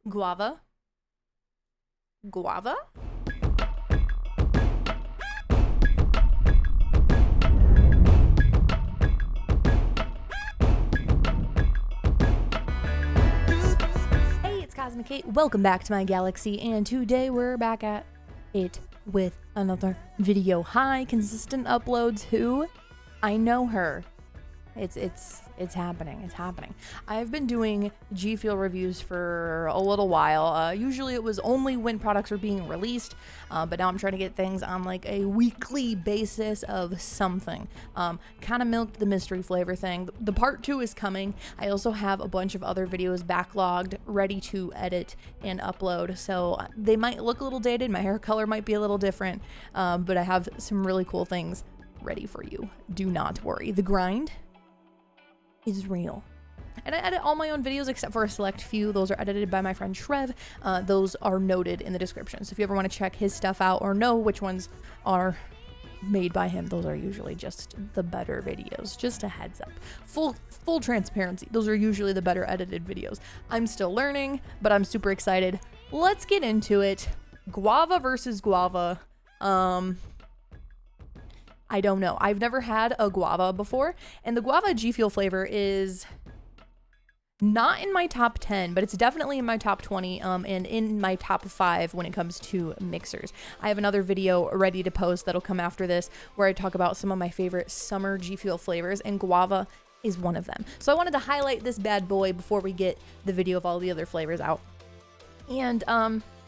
Guava? Guava? Hey, it's KosmicKait. Welcome back to my galaxy, and today we're back at it with another video. Hi, consistent uploads. Who? I know her. It's happening. It's happening. I've been doing G Fuel reviews for a little while. Usually it was only when products were being released, but now I'm trying to get things on like a weekly basis of something. Kind of milked the mystery flavor thing. The part 2 is coming. I also have a bunch of other videos backlogged, ready to edit and upload. So they might look a little dated. My hair color might be a little different, but I have some really cool things ready for you. Do not worry. The grind is real. And I edit all my own videos except for a select few. Those are edited by my friend Shrev. Those are noted in the description. So if you ever want to check his stuff out or know which ones are made by him, those are usually just the better videos. Just a heads up. Full transparency. Those are usually the better edited videos. I'm still learning, but I'm super excited. Let's get into it. Guava versus guava. I don't know. I've never had a guava before, and the guava G Fuel flavor is not in my top 10, but it's definitely in my top 20, and in my top 5 when it comes to mixers. I have another video ready to post that'll come after this where I talk about some of my favorite summer G Fuel flavors, and guava is one of them. So I wanted to highlight this bad boy before we get the video of all the other flavors out. And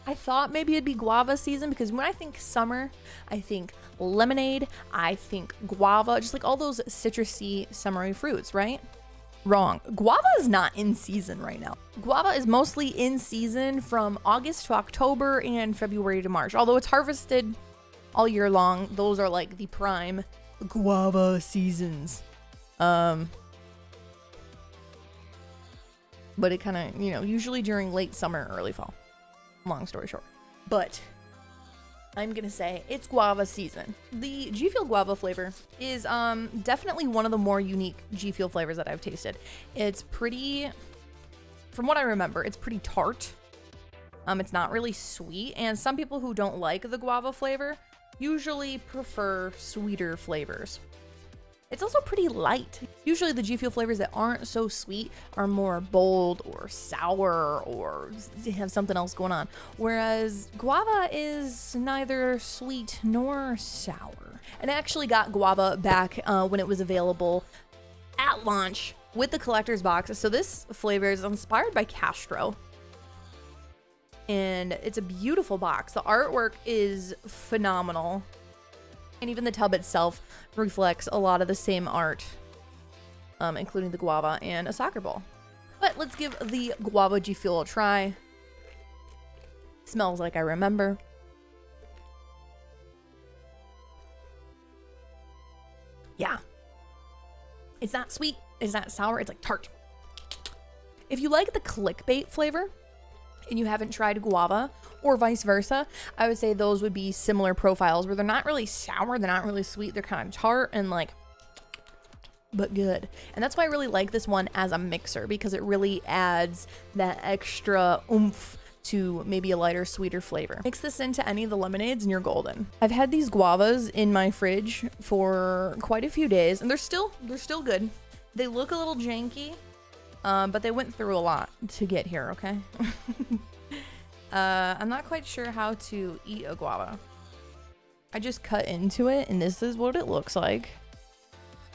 I thought maybe it'd be guava season because when I think summer, I think lemonade, I think guava, just like all those citrusy summery fruits, right? Wrong. Guava is not in season right now. Guava is mostly in season from August to October and February to March. Although it's harvested all year long, those are like the prime guava seasons. But it kind of, usually during late summer, early fall. Long story short, but I'm gonna say it's guava season. The G Fuel guava flavor is definitely one of the more unique G Fuel flavors that I've tasted. It's pretty, from what I remember, it's pretty tart. It's not really sweet, and some people who don't like the guava flavor usually prefer sweeter flavors. It's also pretty light. Usually the G Fuel flavors that aren't so sweet are more bold or sour or have something else going on. Whereas guava is neither sweet nor sour. And I actually got guava back when it was available at launch with the collector's box. So this flavor is inspired by Castro. And it's a beautiful box. The artwork is phenomenal. And even the tub itself reflects a lot of the same art, including the guava and a soccer ball. But let's give the guava G Fuel a try. Smells like I remember. Yeah. It's not sweet, it's not sour, it's like tart. If you like the clickbait flavor, and you haven't tried guava, or vice versa, I would say those would be similar profiles where they're not really sour, they're not really sweet, they're kind of tart and like, but good. And that's why I really like this one as a mixer, because it really adds that extra oomph to maybe a lighter, sweeter flavor. Mix this into any of the lemonades and you're golden. I've had these guavas in my fridge for quite a few days, and they're still good. They look a little janky, but they went through a lot to get here, okay? I'm not quite sure how to eat a guava. I just cut into it, and this is what it looks like.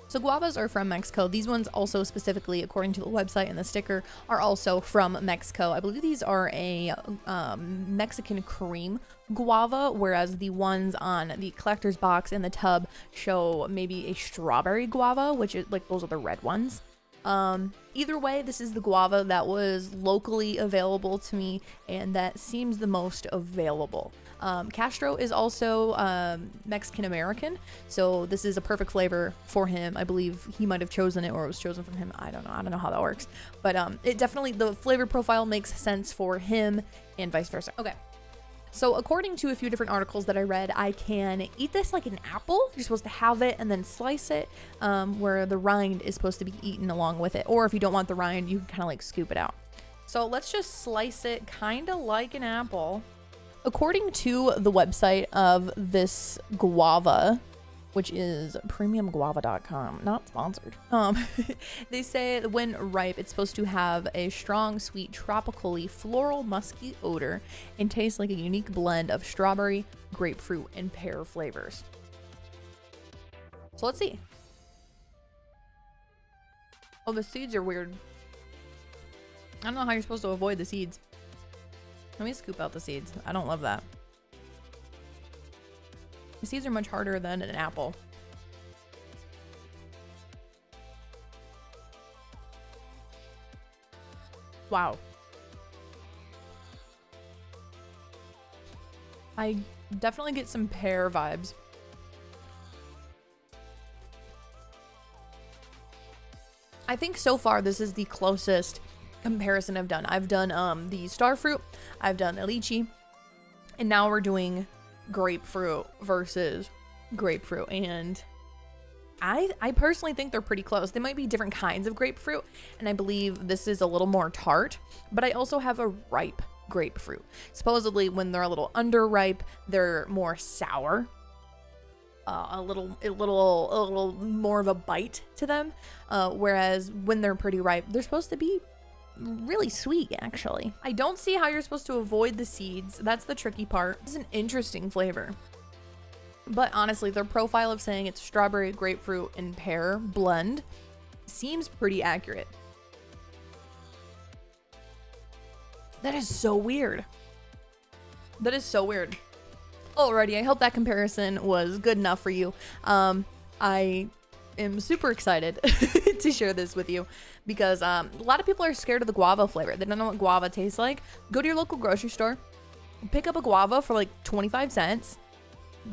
So guavas are from Mexico. These ones also specifically, according to the website and the sticker, are also from Mexico. I believe these are a Mexican cream guava, whereas the ones on the collector's box in the tub show maybe a strawberry guava, which is like those are the red ones. Either way, this is the guava that was locally available to me and that seems the most available. Castro is also Mexican American, so this is a perfect flavor for him. I believe he might have chosen it or it was chosen from him. I don't know how that works, but it definitely, the flavor profile makes sense for him and vice versa. Okay. So according to a few different articles that I read, I can eat this like an apple. You're supposed to have it and then slice it, where the rind is supposed to be eaten along with it. Or if you don't want the rind, you can kind of like scoop it out. So let's just slice it kind of like an apple. According to the website of this guava, which is premiumguava.com, not sponsored. They say that when ripe, it's supposed to have a strong, sweet, tropically floral, musky odor and tastes like a unique blend of strawberry, grapefruit, and pear flavors. So let's see. Oh, the seeds are weird. I don't know how you're supposed to avoid the seeds. Let me scoop out the seeds. I don't love that. The seeds are much harder than an apple. Wow. I definitely get some pear vibes. I think so far this is the closest comparison I've done. I've done the starfruit, I've done a lychee, and now we're doing grapefruit versus grapefruit, and I personally think they're pretty close. They might be different kinds of grapefruit, and I believe this is a little more tart, but I also have a ripe grapefruit. Supposedly when they're a little underripe, they're more sour. A little more of a bite to them, whereas when they're pretty ripe, they're supposed to be really sweet, actually. I don't see how you're supposed to avoid the seeds. That's the tricky part. It's an interesting flavor. But honestly, their profile of saying it's strawberry, grapefruit, and pear blend seems pretty accurate. That is so weird. That is so weird. Alrighty, I hope that comparison was good enough for you. I am super excited to share this with you because a lot of people are scared of the guava flavor. They don't know what guava tastes like. Go to your local grocery store, pick up a guava for like 25 cents,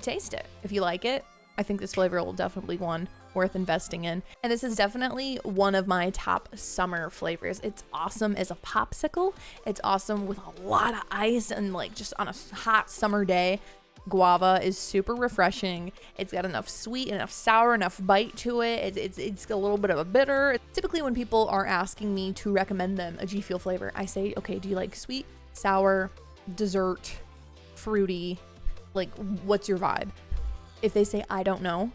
taste it. If you like it, I think this flavor will definitely be one worth investing in. And this is definitely one of my top summer flavors. It's awesome as a popsicle. It's awesome with a lot of ice and like just on a hot summer day. Guava is super refreshing. It's got enough sweet, enough sour, enough bite to it. It's a little bit of a bitter. Typically when people are asking me to recommend them a G Fuel flavor, I say, okay, do you like sweet, sour, dessert, fruity? Like, what's your vibe? If they say, I don't know,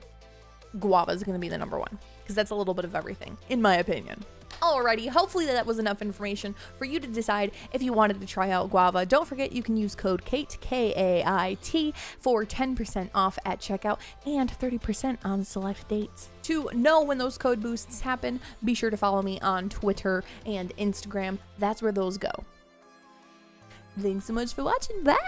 guava is going to be the number one because that's a little bit of everything, in my opinion. Alrighty, hopefully that was enough information for you to decide if you wanted to try out guava. Don't forget you can use code KAIT, K-A-I-T, for 10% off at checkout and 30% on select dates. To know when those code boosts happen, be sure to follow me on Twitter and Instagram. That's where those go. Thanks so much for watching. Bye!